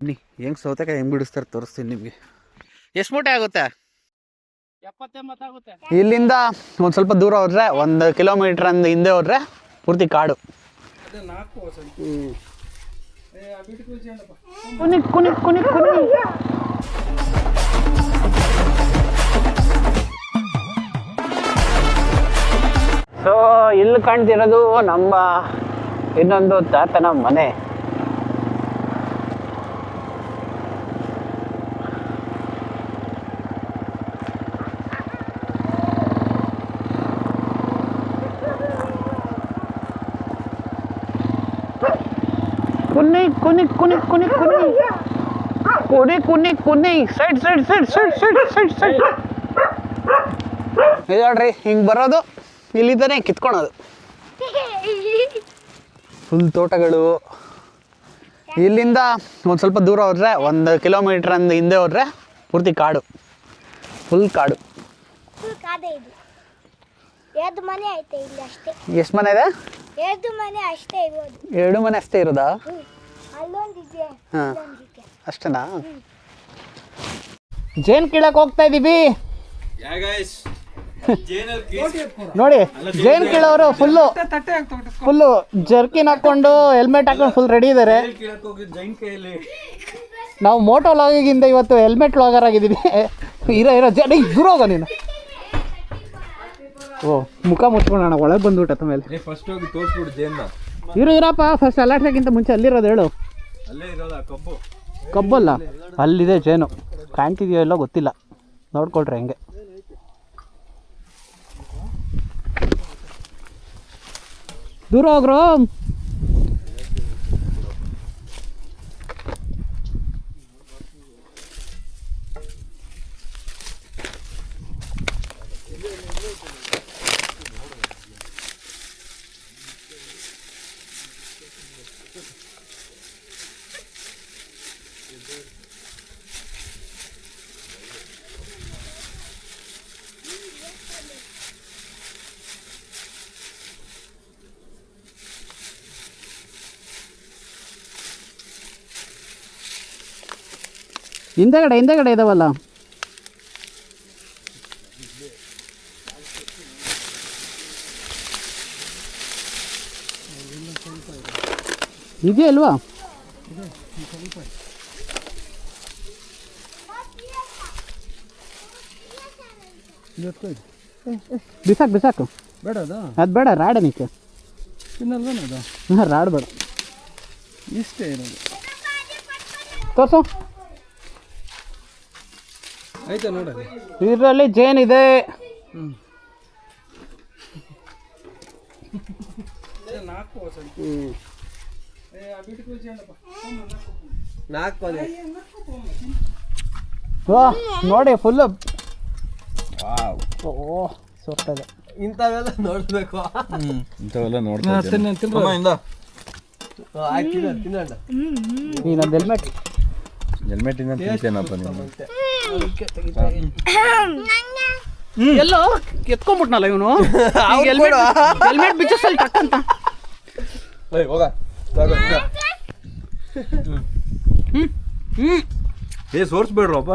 ಬನ್ನಿ ಹೆಂಗೆ ಸೌತೆಕಾಯಿ ಹೆಂಗೆ ಬಿಡಿಸ್ತಾರೆ ತೋರಿಸ್ತೀನಿ ನಿಮಗೆ. ಎಷ್ಟು ಮೂಟೆ ಆಗುತ್ತೆ? 70-80 ಆಗುತ್ತೆ. ಇಲ್ಲಿಂದ ಒಂದು ಸ್ವಲ್ಪ ದೂರ ಹೋದ್ರೆ 1 ಕಿಲೋಮೀಟ್ರ್ ಅಂದ ಹಿಂದೆ ಹೋದ್ರೆ ಪೂರ್ತಿ ಕಾಡು. ಕುನಿ ಕುನಿ ಕುನಿ ಕುನಿ. ಸೊ ಇಲ್ಲಿ ಕಾಣ್ತಿರೋದು ನಮ್ಮ ಇನ್ನೊಂದು ತಾತನ ಮನೆ. ಕುನ್ನಿ ಕುನಿ ಕುನಿ ಕುನಿ ಕುನಿ ಕುನಿ ಕುನಿ ಕುನಿ. Side side side side side side side. ಇದು ನೋಡ್ರಿ ಹಿಂಗೆ ಬರೋದು, ಇಲ್ಲಿದ್ದಾನೆ ಕಿತ್ಕೊಳೋದು. ಫುಲ್ ತೋಟಗಳು. ಇಲ್ಲಿಂದ ಒಂದು ಸ್ವಲ್ಪ ದೂರ ಹೋದ್ರೆ 1 ಕಿಲೋಮೀಟ್ರ್ ಅಂದ ಹಿಂದೆ ಹೋದ್ರೆ ಪೂರ್ತಿ ಕಾಡು, ಫುಲ್ ಕಾಡು. ಎಷ್ಟು ಮನೆ ಇದೆ? 2 ಮನೆ ಅಷ್ಟೇ ಇರೋದು. 2 ಮನೆ ಅಷ್ಟೇ ಇರೋದಾ? ಅಲ್ಲೊಂದಿದೆ. ಹಾಂ ಅಷ್ಟೇನಾ? ಜೇನ್ ಕೀಳಕ್ಕೆ ಹೋಗ್ತಾ ಇದ್ದೀವಿ ನೋಡಿ. ಜೇನ್ ಕೀಳೋರು ಫುಲ್ಲು ಜರ್ಕಿನ್ ಹಾಕೊಂಡು ಹೆಲ್ಮೆಟ್ ಹಾಕೊಂಡು ಫುಲ್ ರೆಡಿ ಇದ್ದಾರೆ. ನಾವು ಮೋಟೋ ಲಾಗಿಗಿಂದ ಇವತ್ತು ಹೆಲ್ಮೆಟ್ ಲಾಗರ್ ಆಗಿದ್ದೀವಿ. ಇರೋ ಜನ ದೂರ ಹೋಗೋ ನೀನು. ಓ ಮುಖ ಮುಚ್ಕೊಳ್ಳೋಣ, ಒಳಗೆ ಬಂದ್ಬಿಟ್ಟತ್ತ ಮೇಲೆ. ಇರಪ್ಪ, ಫಸ್ಟ್ ಅಲ್ಲಾಡ್ಸೋಕ್ಕಿಂತ ಮುಂಚೆ ಅಲ್ಲಿರೋದು ಹೇಳು. ಕಬ್ಬಲ್ಲ, ಅಲ್ಲಿದೆ ಜೇನು. ಕಾಣ್ತಿದೆಯೋ ಎಲ್ಲೋ ಗೊತ್ತಿಲ್ಲ, ನೋಡ್ಕೊಳ್ರಿ ಹೆಂಗೆ. ದೂರ ಹೋಗ್ರು. ಹಿಂದೆಗಡೆ ಇದಾವಲ್ಲ. ಇದೆಯಲ್ವಾ? ಬಿಸಾಕು ಬೇಡ. ಅದು ಬೇಡ, ರಾಡ್ ನಿಕ್ಕೆ ತಿನ್ನಲ್ವೇನದು? ಹಾಂ, ರಾಡ್ ಬೇಡ, ಇಷ್ಟೇ ಇರೋದು. ತೋರ್ಸು. ಆಯ್ತಾ ನೋಡಿ, ಇದರಲ್ಲಿ ಜೇನಿದೆ. ನೋಡಿ ಫುಲ್ಲು. ಓ ಸೋಗ್ತದೆ. ಇಂಥವೆಲ್ಲ ನೋಡ್ಬೇಕು. ಇಂಥವೆಲ್ಲ ನೋಡ್ತೀನಿ. ನೀನು ಹೆಲ್ಮೆಟ್ ಇಂದ ತಿಂತೇನಪ್ಪ ನೀನು. ಎಲ್ಲೋ ಎತ್ಕೊಂಡ್ಬಿಟ್ನಲ್ಲ ಇವನು. ಹೆಲ್ಮೆಟ್ ಬಿಚ್ಚಿಸಲ್ ಟಕ್ಕಂತ. ಸೋರ್ಸ್ಬೇಡ್ರಪ್ಪ.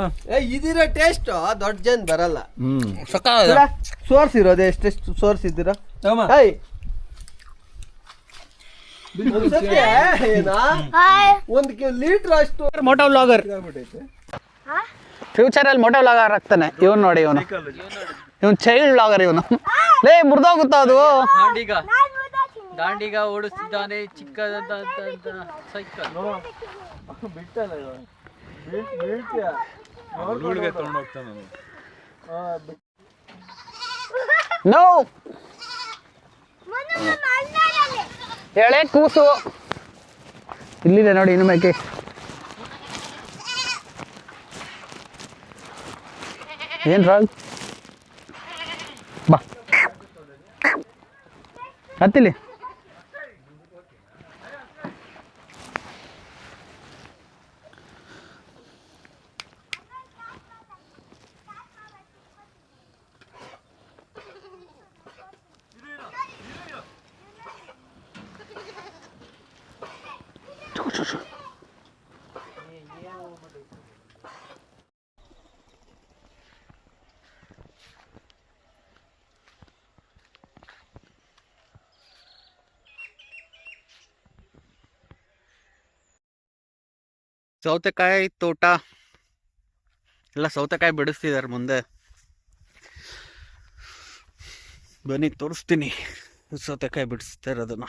ಇದಿರೋ ಟೇಸ್ಟ್ ದೊಡ್ಡ ಜನ ಬರಲ್ಲ. ಸೋರ್ಸ್ ಇರೋದು ಎಷ್ಟೆಷ್ಟು ಸೋರ್ಸ್ ಇದ್ದೀರಾ? ಒಂದು ಲೀಟರ್ ಅಷ್ಟು. ಮೋಟೋ ವ್ಲಾಗರ್, ಫ್ಯೂಚರಲ್ಲಿ ಮೋಟೋ ವ್ಲಾಗರ್ ಆಗ್ತಾನೆ ಇವನು. ನೋಡಿ ಇವನು ಚೈಲ್ಡ್ ವ್ಲಾಗರ್ ಇವನು. ಲೇ ಮುರಿದೋಗುತ್ತಾ ಅದು. ದಾಂಡಿಗ ಓಡಿಸ್ತಿದ್ದಾನೆ ಚಿಕ್ಕದಂತ ಸೈಕಲ್. ನೋ ಎಳೆ ಕೂಸು ಇಲ್ಲಿದೆ ನೋಡಿ. ಇನ್ನು ಮೇಕೆ ಏನು ರಾಗ್ ಬಾ ಹತ್ತಿಲಿ. ಸೌತೆಕಾಯಿ ತೋಟ ಎಲ್ಲ ಸೌತೆಕಾಯಿ ಬಿಡಿಸ್ತಿದ್ದಾರೆ ಮುಂದೆ. ಬನ್ನಿ ತೋರಿಸ್ತೀನಿ ಸೌತೆಕಾಯಿ ಬಿಡಿಸ್ತಾ ಇರೋದನ್ನ.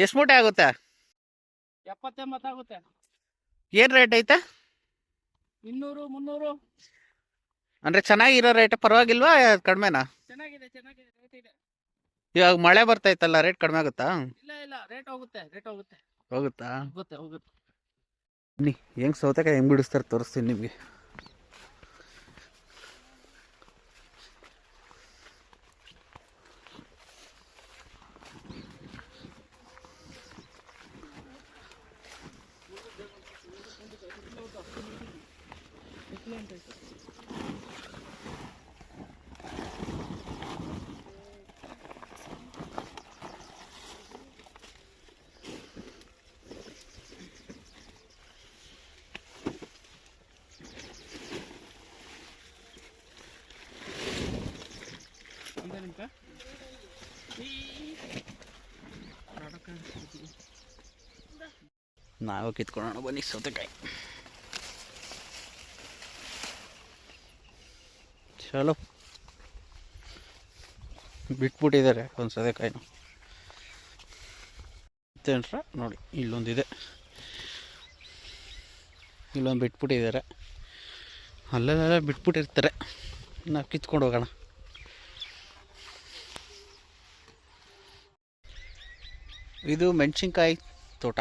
ಎಷ್ಟು ಮೂಟೆ ಆಗುತ್ತೆ? 70-80 ಆಗುತ್ತೆ. ಏನ್ ರೇಟ್ ಐತೆ? 200-300. ಅಂದ್ರೆ ಚೆನ್ನಾಗಿರೋ ರೇಟ್ ಪರವಾಗಿಲ್ವಾ ಕಡಿಮೆನಾ? ಚೆನ್ನಾಗಿದೆ ರೇಟ್ ಇದೆ. ಇವಾಗ ಮಳೆ ಬರ್ತೈತಲ್ಲ, ರೇಟ್ ಕಡಿಮೆ ಆಗುತ್ತಾ? ಇಲ್ಲ ರೇಟ್ ಹೋಗುತ್ತೆ. ಹೋಗುತ್ತಾ? ಹೋಗುತ್ತೆ. ಬನ್ನಿ ಹೆಂಗ್ ಸೌತೆಕಾಯಿ ಹೆಂಗ್ ಬಿಡಿಸ್ತಾರೆ ತೋರಿಸ್ತೀನಿ ನಿಮಗೆ. ನಾವು ಕಿತ್ಕೊಳ್ಳೋಣ ಬನ್ನಿ ಸೌತೆಕಾಯಿ. ಚಲೋ ಬಿಟ್ಬಿಟ್ಟಿದ್ದಾರೆ ಒಂದು ಸೌತೆಕಾಯಿನ. ಮತ್ತೇನ್ರ ನೋಡಿ, ಇಲ್ಲೊಂದಿದೆ, ಇಲ್ಲೊಂದು ಬಿಟ್ಬಿಟ್ಟಿದ್ದಾರೆ, ಅಲ್ಲೆಲ್ಲ ಬಿಟ್ಬಿಟ್ಟಿರ್ತಾರೆ. ನಾವು ಕಿತ್ಕೊಂಡು ಹೋಗೋಣ. ಇದು ಮೆಣಸಿನ್ಕಾಯಿ ತೋಟ.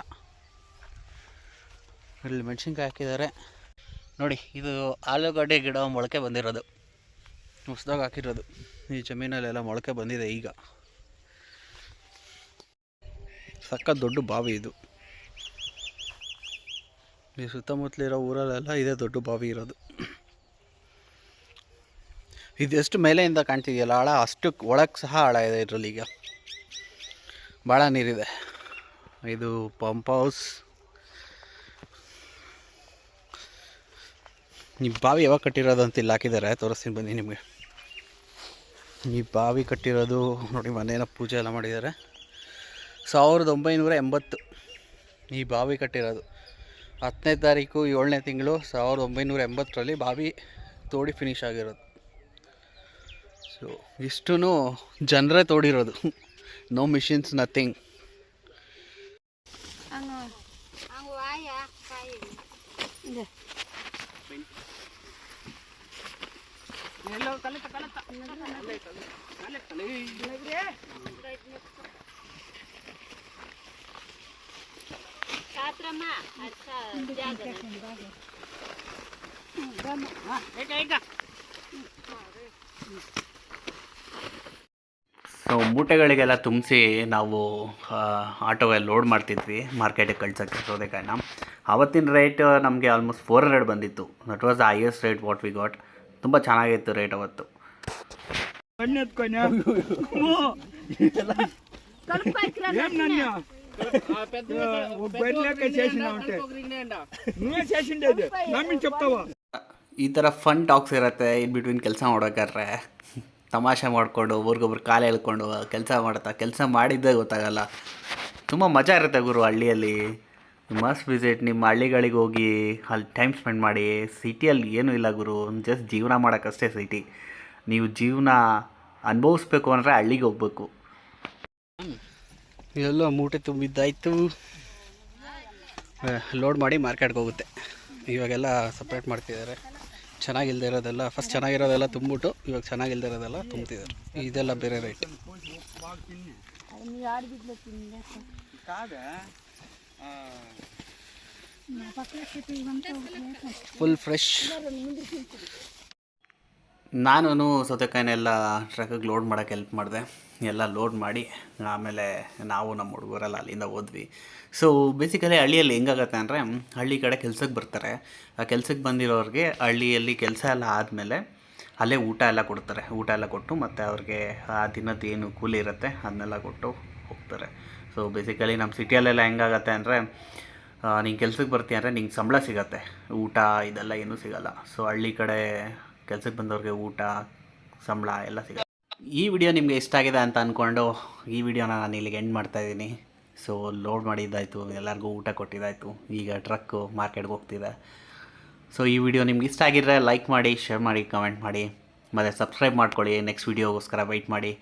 ಇಲ್ಲಿ ಮೆಣಸಿನ್ಕಾಯಿ ಹಾಕಿದ್ದಾರೆ ನೋಡಿ. ಇದು ಆಲೂಗಡ್ಡೆ ಗಿಡ ಮೊಳಕೆ ಬಂದಿರೋದು, ಹೊಸದಾಗಿ ಹಾಕಿರೋದು. ಈ ಜಮೀನಲ್ಲೆಲ್ಲ ಮೊಳಕೆ ಬಂದಿದೆ ಈಗ. ಸಖತ್ ದೊಡ್ಡ ಬಾವಿ ಇದು. ಈ ಸುತ್ತಮುತ್ತಲಿರೋ ಊರಲ್ಲೆಲ್ಲ ಇದೇ ದೊಡ್ಡ ಬಾವಿ ಇರೋದು. ಇದೆಷ್ಟು ಮೇಲೆಯಿಂದ ಕಾಣ್ತಿದೆಯಲ್ಲ ಆಳ, ಅಷ್ಟು ಒಳಗೆ ಸಹ ಆಳ ಇದೆ ಇದರಲ್ಲಿ. ಈಗ ಭಾಳ ನೀರಿದೆ. ಇದು ಪಂಪ್ ಹೌಸ್. ಈ ಬಾವಿ ಯಾವಾಗ ಕಟ್ಟಿರೋದು ಅಂತ ಇಲ್ಲಿ ಹಾಕಿದ್ದಾರೆ, ತೋರಿಸ್ತೀನಿ ಬನ್ನಿ ನಿಮಗೆ. ಈ ಬಾವಿ ಕಟ್ಟಿರೋದು ನೋಡಿ, ಮನೇನ ಪೂಜೆ ಎಲ್ಲ ಮಾಡಿದ್ದಾರೆ. 1980 ಈ ಬಾವಿ ಕಟ್ಟಿರೋದು. 10ನೇ ತಾರೀಕು 7ನೇ ತಿಂಗಳು 1980ರಲ್ಲಿ ಬಾವಿ ತೋಡಿ ಫಿನಿಶ್ ಆಗಿರೋದು. ಸೊ ಇಷ್ಟೂ ಜನರೇ ತೋಡಿರೋದು. No machines, nothing. ಸೊ ಮೂಟೆಗಳಿಗೆಲ್ಲ ತುಂಬಿಸಿ ನಾವು ಆಟೋಗೆ ಲೋಡ್ ಮಾಡ್ತಿದ್ವಿ ಮಾರ್ಕೆಟಿಗೆ ಕಳ್ಸೋಕ್ಕೆ ಸೌತೆಕಾಯಿನ. ಆವತ್ತಿನ ರೇಟ್ ನಮಗೆ ಆಲ್ಮೋಸ್ಟ್ 400 ಬಂದಿತ್ತು. That was the highest rate what we got. ತುಂಬ ಚೆನ್ನಾಗಿತ್ತು ರೇಟ್ ಅವತ್ತು. ಈ ಥರ ಫನ್ ಟಾಕ್ಸ್ ಇರುತ್ತೆ ಇನ್ ಬಿಟ್ವೀನ್ ಕೆಲಸ ಮಾಡ್ಬೇಕಾದ್ರೆ. ತಮಾಷೆ ಮಾಡಿಕೊಂಡು ಒಬ್ರಿಗೊಬ್ರು ಕಾಲು ಎಳ್ಕೊಂಡು ಕೆಲಸ ಮಾಡಿದ್ದೇ ಗೊತ್ತಾಗಲ್ಲ. ತುಂಬ ಮಜಾ ಇರುತ್ತೆ ಗುರು ಹಳ್ಳಿಯಲ್ಲಿ. Must visit. ನಿಮ್ಮ ಹಳ್ಳಿಗಳಿಗೆ ಹೋಗಿ ಅಲ್ಲಿ ಟೈಮ್ ಸ್ಪೆಂಡ್ ಮಾಡಿ. ಸಿಟಿಯಲ್ಲಿ ಏನೂ ಇಲ್ಲ ಗುರು, ಜಸ್ಟ್ ಜೀವನ ಮಾಡೋಕ್ಕಷ್ಟೇ ಸಿಟಿ. ನೀವು ಜೀವನ ಅನುಭವಿಸ್ಬೇಕು ಅಂದರೆ ಹಳ್ಳಿಗೆ ಹೋಗ್ಬೇಕು. ಇದೆಲ್ಲ ಮೂಟೆ ತುಂಬಿದ್ದಾಯಿತು. ಲೋಡ್ ಮಾಡಿ ಮಾರ್ಕೆಟ್ಗೆ ಹೋಗುತ್ತೆ. ಇವಾಗೆಲ್ಲ ಸಪ್ರೇಟ್ ಮಾಡ್ತಿದ್ದಾರೆ. ಚೆನ್ನಾಗಿಲ್ದೇ ಇರೋದೆಲ್ಲ ಫಸ್ಟ್ ಚೆನ್ನಾಗಿರೋದೆಲ್ಲ ತುಂಬಿಟ್ಟು ಇವಾಗ ಚೆನ್ನಾಗಿಲ್ದೇ ಇರೋದೆಲ್ಲ ತುಂಬ್ತಿದ್ದಾರೆ. ಇದೆಲ್ಲ ಬೇರೆ ರೇಟ್. Full fresh. ನಾನು ಸೌತೆಕಾಯಿನೆಲ್ಲ ಟ್ರಕ್ಕಿಗೆ ಲೋಡ್ ಮಾಡೋಕ್ಕೆ ಹೆಲ್ಪ್ ಮಾಡಿದೆ. ಎಲ್ಲ ಲೋಡ್ ಮಾಡಿ ಆಮೇಲೆ ನಾವು ನಮ್ಮ ಹುಡುಗರೆಲ್ಲ ಅಲ್ಲಿಂದ ಹೋದ್ವಿ. ಸೊ ಬೇಸಿಕಲಿ ಹಳ್ಳಿಯಲ್ಲಿ ಹೆಂಗಾಗತ್ತೆ ಅಂದರೆ, ಹಳ್ಳಿ ಕಡೆ ಕೆಲ್ಸಕ್ಕೆ ಬರ್ತಾರೆ. ಆ ಕೆಲ್ಸಕ್ಕೆ ಬಂದಿರೋರಿಗೆ ಹಳ್ಳಿಯಲ್ಲಿ ಕೆಲಸ ಎಲ್ಲ ಆದಮೇಲೆ ಅಲ್ಲೇ ಊಟ ಎಲ್ಲ ಕೊಡ್ತಾರೆ. ಊಟ ಎಲ್ಲ ಕೊಟ್ಟು ಮತ್ತು ಅವ್ರಿಗೆ ಆ ದಿನದ್ದು ಏನು ಕೂಲಿ ಇರುತ್ತೆ ಅದನ್ನೆಲ್ಲ ಕೊಟ್ಟು ಹೋಗ್ತಾರೆ. ಸೊ ಬೇಸಿಕಲಿ ನಮ್ಮ ಸಿಟಿಯಲ್ಲೆಲ್ಲ ಹೆಂಗಾಗತ್ತೆ ಅಂದರೆ, ನೀನು ಕೆಲ್ಸಕ್ಕೆ ಬರ್ತೀಯ ಅಂದರೆ ನಿಂಗೆ ಸಂಬಳ ಸಿಗತ್ತೆ, ಊಟ ಇದೆಲ್ಲ ಏನೂ ಸಿಗಲ್ಲ. ಸೊ ಹಳ್ಳಿ ಕಡೆ ಕೆಲ್ಸಕ್ಕೆ ಬಂದವ್ರಿಗೆ ಊಟ ಸಂಬಳ ಎಲ್ಲ ಸಿಗತ್ತೆ. ಈ ವಿಡಿಯೋ ನಿಮಗೆ ಇಷ್ಟ ಆಗಿದೆ ಅಂತ ಅಂದ್ಕೊಂಡು ಈ ವಿಡಿಯೋನ ನಾನು ಇಲ್ಲಿಗೆ ಎಂಡ್ ಮಾಡ್ತಾಯಿದ್ದೀನಿ. ಸೊ ಲೋಡ್ ಮಾಡಿದ್ದಾಯಿತು, ಎಲ್ಲರಿಗೂ ಊಟ ಕೊಟ್ಟಿದ್ದಾಯಿತು, ಈಗ ಟ್ರಕ್ಕು ಮಾರ್ಕೆಟ್ಗೆ ಹೋಗ್ತಿದೆ. ಸೊ ಈ ವಿಡಿಯೋ ನಿಮ್ಗೆ ಇಷ್ಟ ಆಗಿದ್ರೆ ಲೈಕ್ ಮಾಡಿ, ಶೇರ್ ಮಾಡಿ, ಕಮೆಂಟ್ ಮಾಡಿ, ಮತ್ತು ಸಬ್ಸ್ಕ್ರೈಬ್ ಮಾಡ್ಕೊಳ್ಳಿ. ನೆಕ್ಸ್ಟ್ ವಿಡಿಯೋಗೋಸ್ಕರ ವೆಯ್ಟ್ ಮಾಡಿ.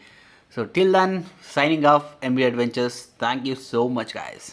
So till Dhan, signing off MB Adventures. Thank you so much guys.